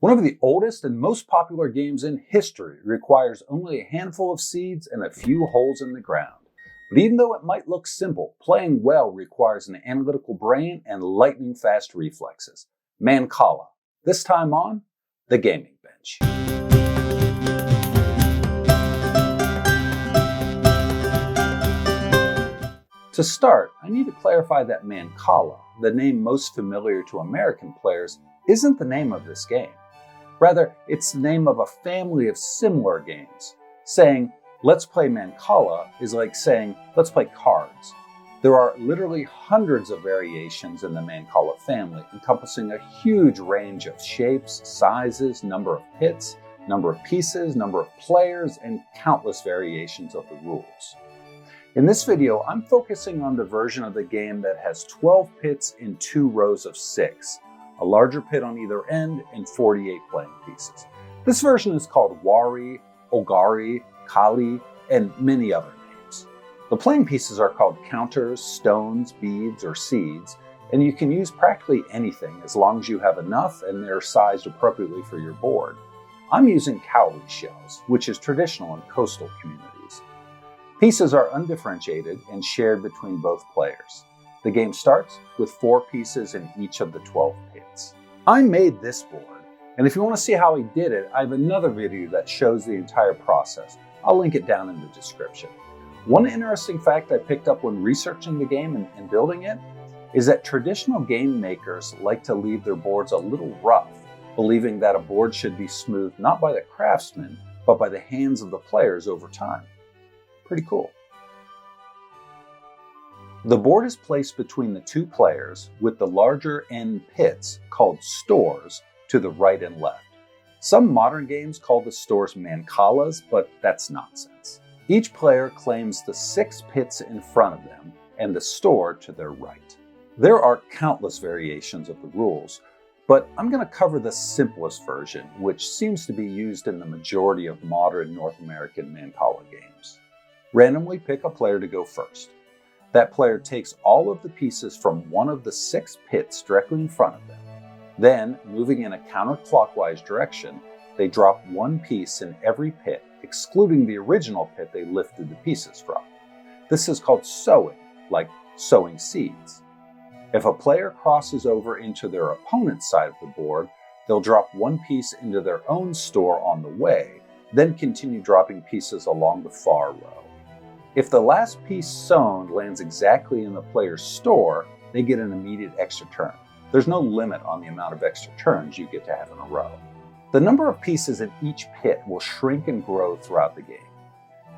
One of the oldest and most popular games in history requires only a handful of seeds and a few holes in the ground. But even though it might look simple, playing well requires an analytical brain and lightning-fast reflexes. Mancala, this time on The Gaming Bench. To start, I need to clarify that Mancala, the name most familiar to American players, isn't the name of this game. Rather, it's the name of a family of similar games. Saying, let's play Mancala is like saying, let's play cards. There are literally hundreds of variations in the Mancala family, encompassing a huge range of shapes, sizes, number of pits, number of pieces, number of players, and countless variations of the rules. In this video, I'm focusing on the version of the game that has 12 pits in 2 rows of 6. A larger pit on either end, and 48 playing pieces. This version is called Warri, Awari, Kali, and many other names. The playing pieces are called counters, stones, beads, or seeds, and you can use practically anything as long as you have enough and they're sized appropriately for your board. I'm using cowrie shells, which is traditional in coastal communities. Pieces are undifferentiated and shared between both players. The game starts with 4 pieces in each of the 12 pits. I made this board, and if you want to see how I did it, I have another video that shows the entire process. I'll link it down in the description. One interesting fact I picked up when researching the game and building it is that traditional game makers like to leave their boards a little rough, believing that a board should be smoothed not by the craftsman, but by the hands of the players over time. Pretty cool. The board is placed between the 2 players with the larger end pits, called stores, to the right and left. Some modern games call the stores Mancalas, but that's nonsense. Each player claims the 6 pits in front of them and the store to their right. There are countless variations of the rules, but I'm going to cover the simplest version, which seems to be used in the majority of modern North American Mancala games. Randomly pick a player to go first. That player takes all of the pieces from one of the 6 pits directly in front of them. Then, moving in a counterclockwise direction, they drop 1 piece in every pit, excluding the original pit they lifted the pieces from. This is called sowing, like sowing seeds. If a player crosses over into their opponent's side of the board, they'll drop 1 piece into their own store on the way, then continue dropping pieces along the far row. If the last piece sown lands exactly in the player's store, they get an immediate extra turn. There's no limit on the amount of extra turns you get to have in a row. The number of pieces in each pit will shrink and grow throughout the game.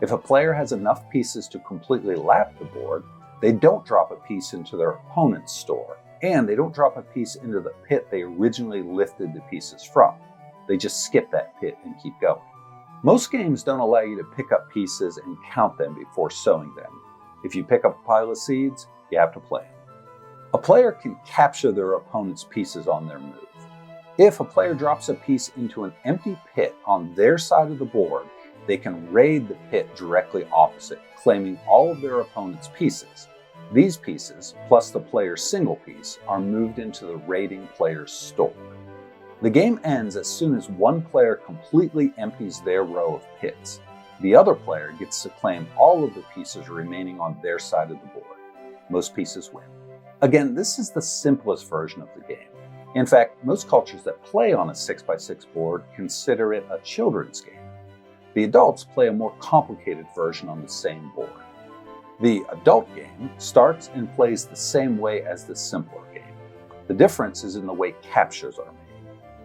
If a player has enough pieces to completely lap the board, they don't drop a piece into their opponent's store, and they don't drop a piece into the pit they originally lifted the pieces from. They just skip that pit and keep going. Most games don't allow you to pick up pieces and count them before sowing them. If you pick up a pile of seeds, you have to play them. A player can capture their opponent's pieces on their move. If a player drops a piece into an empty pit on their side of the board, they can raid the pit directly opposite, claiming all of their opponent's pieces. These pieces, plus the player's single piece, are moved into the raiding player's store. The game ends as soon as one player completely empties their row of pits. The other player gets to claim all of the pieces remaining on their side of the board. Most pieces win. Again, this is the simplest version of the game. In fact, most cultures that play on a 6x6 board consider it a children's game. The adults play a more complicated version on the same board. The adult game starts and plays the same way as the simpler game. The difference is in the way captures are made.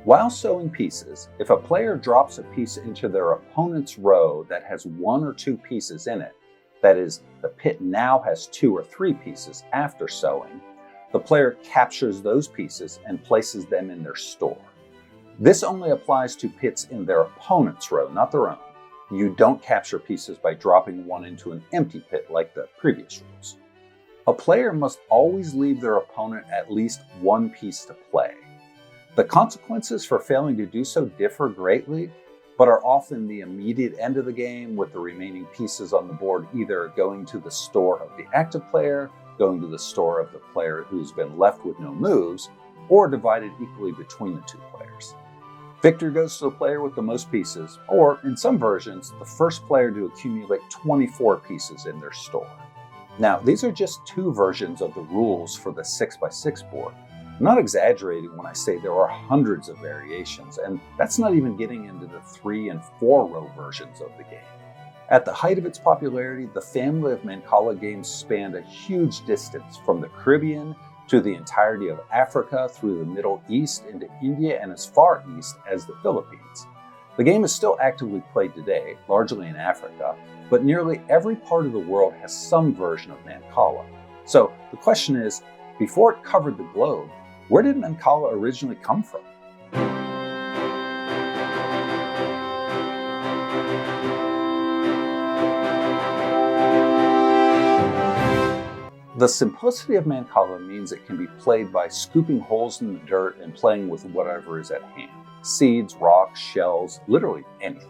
While sowing pieces, if a player drops a piece into their opponent's row that has 1 or 2 pieces in it, that is, the pit now has 2 or 3 pieces after sowing, the player captures those pieces and places them in their store. This only applies to pits in their opponent's row, not their own. You don't capture pieces by dropping one into an empty pit like the previous rules. A player must always leave their opponent at least 1 piece to play. The consequences for failing to do so differ greatly, but are often the immediate end of the game, with the remaining pieces on the board either going to the store of the active player, going to the store of the player who's been left with no moves, or divided equally between the 2 players. Victor goes to the player with the most pieces, or in some versions, the first player to accumulate 24 pieces in their store. Now, these are just two versions of the rules for the 6x6 board. I'm not exaggerating when I say there are hundreds of variations, and that's not even getting into the 3 and 4 row versions of the game. At the height of its popularity, the family of Mancala games spanned a huge distance from the Caribbean to the entirety of Africa, through the Middle East, into India, and as far east as the Philippines. The game is still actively played today, largely in Africa, but nearly every part of the world has some version of Mancala. So the question is, before it covered the globe, where did Mancala originally come from? The simplicity of Mancala means it can be played by scooping holes in the dirt and playing with whatever is at hand. Seeds, rocks, shells, literally anything.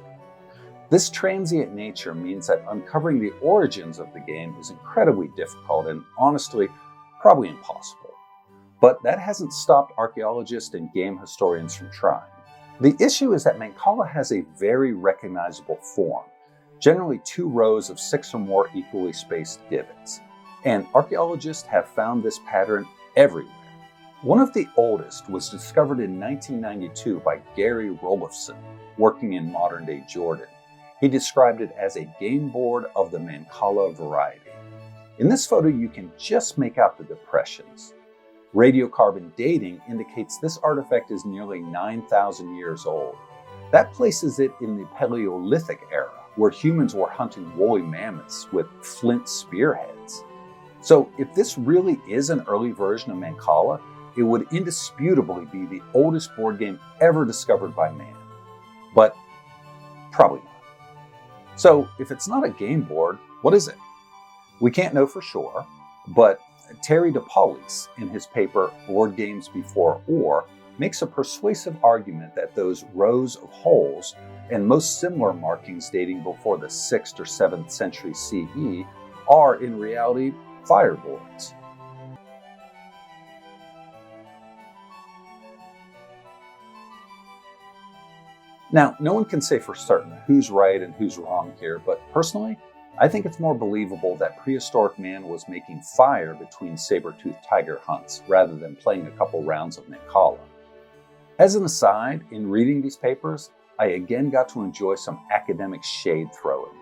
This transient nature means that uncovering the origins of the game is incredibly difficult and, honestly, probably impossible. But that hasn't stopped archaeologists and game historians from trying. The issue is that Mancala has a very recognizable form, generally 2 rows of 6 or more equally spaced divots. And archaeologists have found this pattern everywhere. One of the oldest was discovered in 1992 by Gary Rolifson, working in modern-day Jordan. He described it as a game board of the Mancala variety. In this photo, you can just make out the depressions. Radiocarbon dating indicates this artifact is nearly 9,000 years old. That places it in the Paleolithic era, where humans were hunting woolly mammoths with flint spearheads. So if this really is an early version of Mancala, it would indisputably be the oldest board game ever discovered by man. But probably not. So if it's not a game board, what is it? We can't know for sure, but Terry DePaulis, in his paper Board Games Before Ore, makes a persuasive argument that those rows of holes and most similar markings dating before the 6th or 7th century CE are in reality fireboards. Now, no one can say for certain who's right and who's wrong here, but personally, I think it's more believable that prehistoric man was making fire between saber-toothed tiger hunts rather than playing a couple rounds of Mancala. As an aside, in reading these papers, I again got to enjoy some academic shade throwing.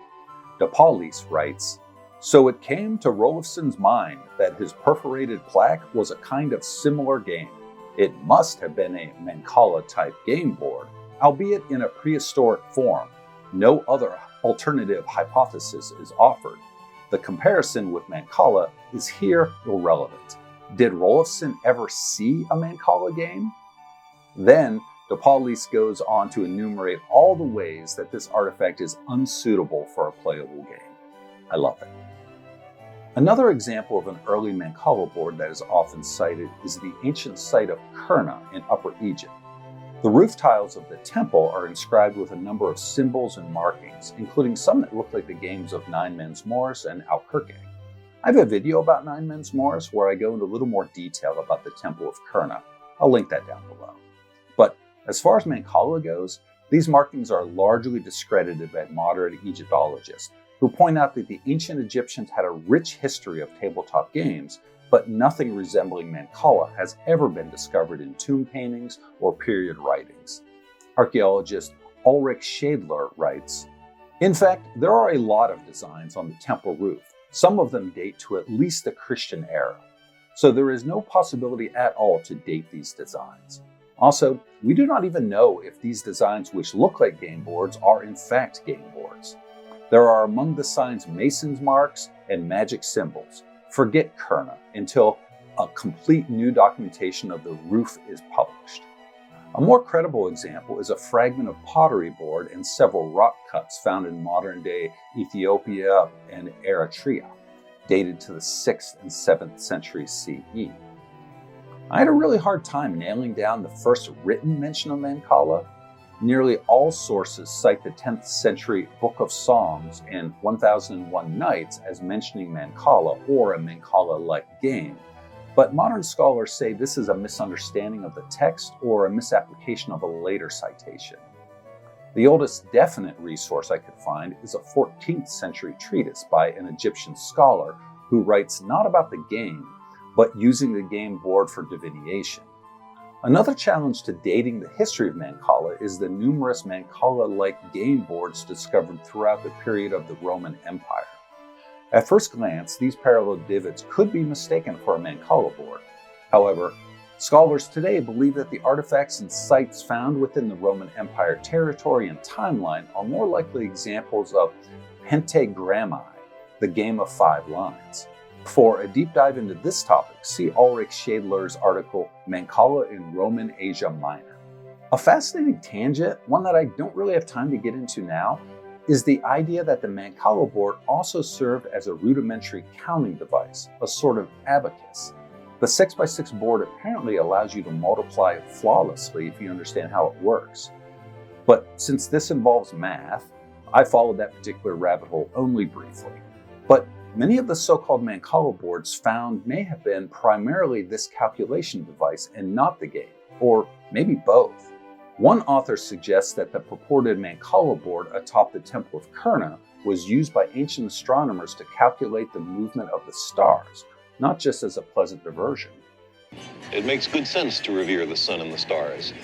DePaulis writes, "So it came to Rolifson's mind that his perforated plaque was a kind of similar game. It must have been a Mancala-type game board, albeit in a prehistoric form. No other alternative hypothesis is offered. The comparison with Mancala is here irrelevant. Did Rolifson ever see a Mancala game?" Then, DePaulis goes on to enumerate all the ways that this artifact is unsuitable for a playable game. I love it. Another example of an early Mancala board that is often cited is the ancient site of Kurna in Upper Egypt. The roof tiles of the temple are inscribed with a number of symbols and markings, including some that look like the games of Nine Men's Moors and Alquerque. I have a video about Nine Men's Moors where I go into a little more detail about the Temple of Kurna. I'll link that down below. But as far as Mancala goes, these markings are largely discredited by modern Egyptologists, who point out that the ancient Egyptians had a rich history of tabletop games, but nothing resembling Mancala has ever been discovered in tomb paintings or period writings. Archaeologist Ulrich Schadler writes, "In fact, there are a lot of designs on the temple roof. Some of them date to at least the Christian era. So there is no possibility at all to date these designs. Also, we do not even know if these designs which look like game boards are in fact game boards. There are among the signs mason's marks and magic symbols. Forget Kurna until a complete new documentation of the roof is published." A more credible example is a fragment of pottery board and several rock cuts found in modern-day Ethiopia and Eritrea, dated to the 6th and 7th century CE. I had a really hard time nailing down the first written mention of Mancala. Nearly all sources cite the 10th century Book of Songs and 1001 Nights as mentioning Mancala or a Mancala-like game, but modern scholars say this is a misunderstanding of the text or a misapplication of a later citation. The oldest definite resource I could find is a 14th century treatise by an Egyptian scholar who writes not about the game, but using the game board for divination. Another challenge to dating the history of Mancala is the numerous Mancala-like game boards discovered throughout the period of the Roman Empire. At first glance, these parallel divots could be mistaken for a Mancala board. However, scholars today believe that the artifacts and sites found within the Roman Empire territory and timeline are more likely examples of pentagrammi, the game of 5 lines. For a deep dive into this topic, see Ulrich Schadler's article, Mancala in Roman Asia Minor. A fascinating tangent, one that I don't really have time to get into now, is the idea that the Mancala board also served as a rudimentary counting device, a sort of abacus. The 6x6 board apparently allows you to multiply flawlessly if you understand how it works. But since this involves math, I followed that particular rabbit hole only briefly. But many of the so-called Mancala boards found may have been primarily this calculation device and not the game, or maybe both. One author suggests that the purported Mancala board atop the Temple of Kurna was used by ancient astronomers to calculate the movement of the stars, not just as a pleasant diversion. It makes good sense to revere the sun and the stars,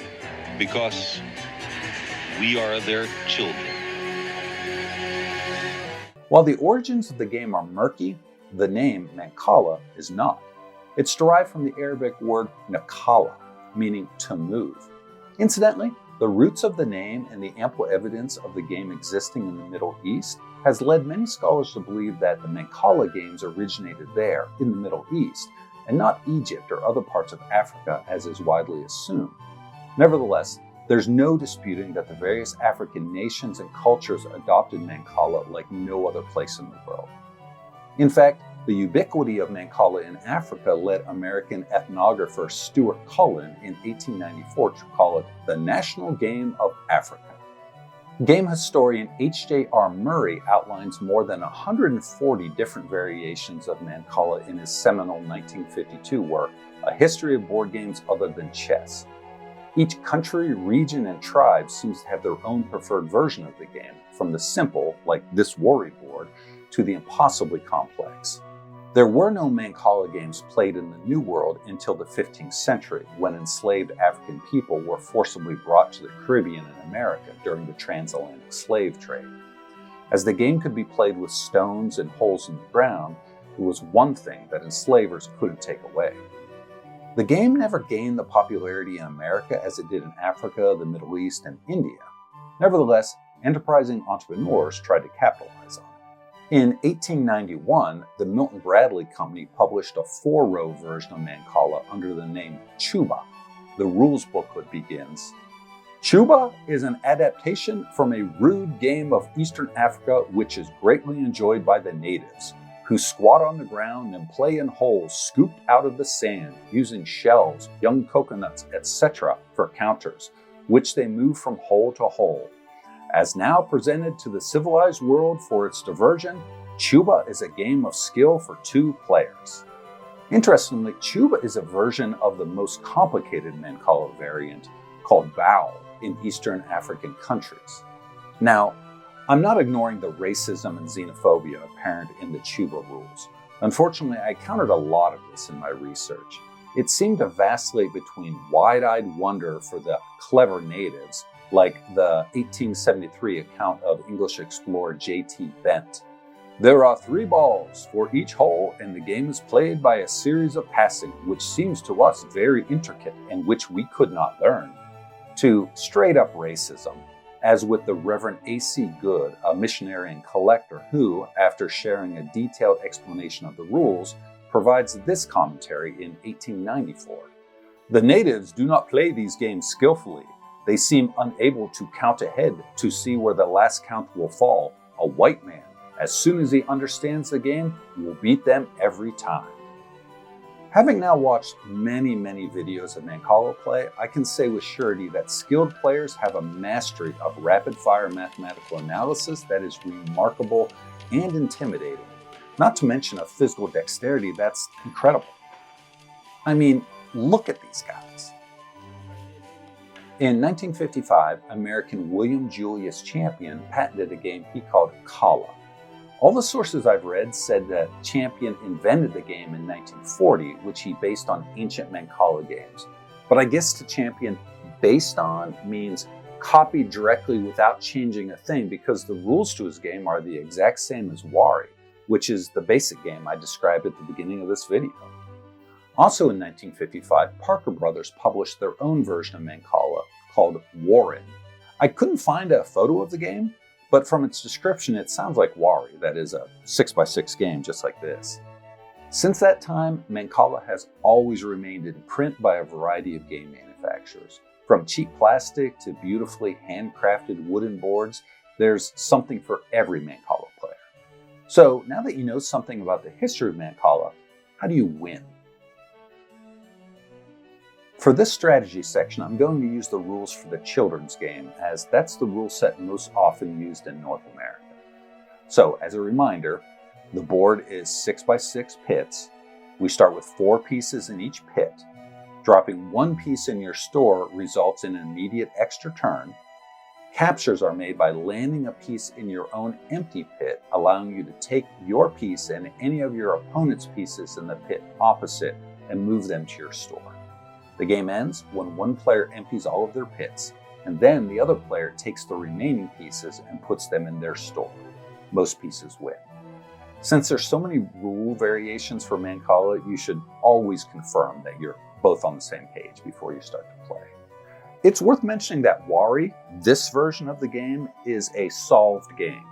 because we are their children. While the origins of the game are murky, the name Mancala is not. It's derived from the Arabic word nakala, meaning to move. Incidentally, the roots of the name and the ample evidence of the game existing in the Middle East has led many scholars to believe that the Mancala games originated there, in the Middle East, and not Egypt or other parts of Africa as is widely assumed. Nevertheless, there's no disputing that the various African nations and cultures adopted Mancala like no other place in the world. In fact, the ubiquity of Mancala in Africa led American ethnographer Stuart Cullen in 1894 to call it the National Game of Africa. Game historian H.J.R. Murray outlines more than 140 different variations of Mancala in his seminal 1952 work, A History of Board Games Other Than Chess. Each country, region, and tribe seems to have their own preferred version of the game, from the simple, like this Warri board, to the impossibly complex. There were no Mancala games played in the New World until the 15th century, when enslaved African people were forcibly brought to the Caribbean and America during the transatlantic slave trade. As the game could be played with stones and holes in the ground, it was one thing that enslavers couldn't take away. The game never gained the popularity in America as it did in Africa, the Middle East, and India. Nevertheless, enterprising entrepreneurs tried to capitalize on it. In 1891, the Milton Bradley Company published a 4-row version of Mancala under the name Chuba. The rules booklet begins, Chuba is an adaptation from a rude game of Eastern Africa which is greatly enjoyed by the natives, who squat on the ground and play in holes scooped out of the sand using shells, young coconuts, etc. for counters, which they move from hole to hole. As now presented to the civilized world for its diversion, Chuba is a game of skill for 2 players. Interestingly, Chuba is a version of the most complicated Mancala variant called Bao in Eastern African countries. Now, I'm not ignoring the racism and xenophobia apparent in the Chuba rules. Unfortunately, I encountered a lot of this in my research. It seemed to vacillate between wide-eyed wonder for the clever natives, like the 1873 account of English explorer J.T. Bent. There are 3 balls for each hole, and the game is played by a series of passing, which seems to us very intricate and which we could not learn. To straight-up racism, as with the Reverend A.C. Good, a missionary and collector who, after sharing a detailed explanation of the rules, provides this commentary in 1894. The natives do not play these games skillfully. They seem unable to count ahead to see where the last count will fall. A white man, as soon as he understands the game, will beat them every time. Having now watched many videos of Mancala play, I can say with surety that skilled players have a mastery of rapid-fire mathematical analysis that is remarkable and intimidating, not to mention a physical dexterity that's incredible. I mean, look at these guys. In 1955, American William Julius Champion patented a game he called Kala. All the sources I've read said that Champion invented the game in 1940, which he based on ancient Mancala games. But I guess to Champion, based on means copied directly without changing a thing, because the rules to his game are the exact same as Warri, which is the basic game I described at the beginning of this video. Also in 1955, Parker Brothers published their own version of Mancala called Warren. I couldn't find a photo of the game, but from its description it sounds like Warri, that is a 6x6 game just like this. Since that time, Mancala has always remained in print by a variety of game manufacturers. From cheap plastic to beautifully handcrafted wooden boards, there's something for every Mancala player. So now that you know something about the history of Mancala, how do you win? For this strategy section, I'm going to use the rules for the children's game, as that's the rule set most often used in North America. So, as a reminder, the board is 6x6 pits. We start with 4 pieces in each pit. Dropping 1 piece in your store results in an immediate extra turn. Captures are made by landing a piece in your own empty pit, allowing you to take your piece and any of your opponent's pieces in the pit opposite and move them to your store. The game ends when one player empties all of their pits, and then the other player takes the remaining pieces and puts them in their store. Most pieces win. Since there's so many rule variations for Mancala, you should always confirm that you're both on the same page before you start to play. It's worth mentioning that Warri, this version of the game, is a solved game.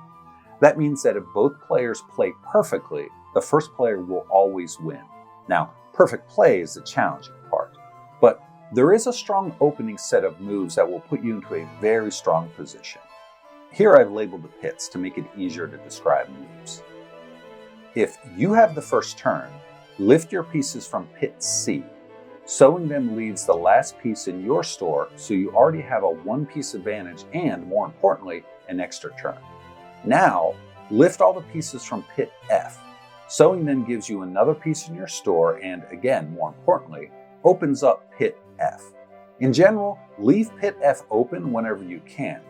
That means that if both players play perfectly, the first player will always win. Now, perfect play is the challenging part, but there is a strong opening set of moves that will put you into a very strong position. Here I've labeled the pits to make it easier to describe moves. If you have the first turn, lift your pieces from pit C. Sewing them leaves the last piece in your store, so you already have a 1-piece advantage and, more importantly, an extra turn. Now, lift all the pieces from pit F. Sewing then gives you another piece in your store and, again, more importantly, opens up pit F. In general, leave pit F open whenever you can.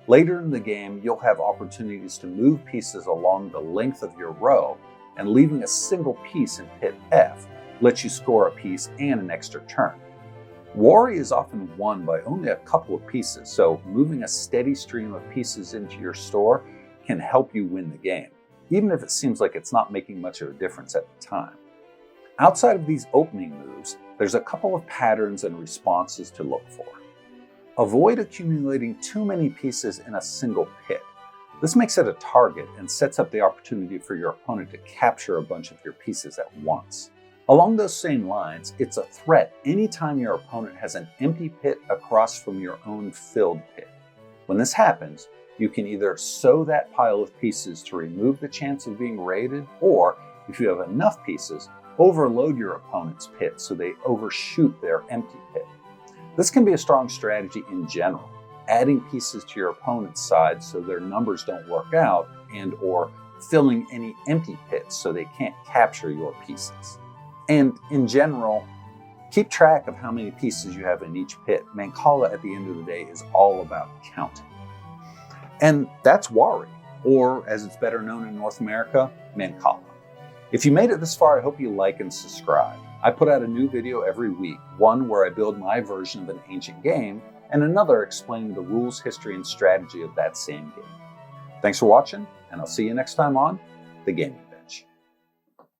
Later in the game, you'll have opportunities to move pieces along the length of your row, and leaving a single piece in pit F lets you score a piece and an extra turn. Warri is often won by only a couple of pieces, so moving a steady stream of pieces into your store can help you win the game, even if it seems like it's not making much of a difference at the time. Outside of these opening moves, there's a couple of patterns and responses to look for. Avoid accumulating too many pieces in a single pit. This makes it a target and sets up the opportunity for your opponent to capture a bunch of your pieces at once. Along those same lines, it's a threat anytime your opponent has an empty pit across from your own filled pit. When this happens, you can either sew that pile of pieces to remove the chance of being raided, or, if you have enough pieces, overload your opponent's pit so they overshoot their empty pit. This can be a strong strategy in general, adding pieces to your opponent's side so their numbers don't work out, and or filling any empty pits so they can't capture your pieces. And in general, keep track of how many pieces you have in each pit. Mancala at the end of the day is all about counting. And that's Warri, or as it's better known in North America, Mancala. If you made it this far, I hope you like and subscribe. I put out a new video every week, one where I build my version of an ancient game, and another explaining the rules, history, and strategy of that same game. Thanks for watching, and I'll see you next time on The Gaming.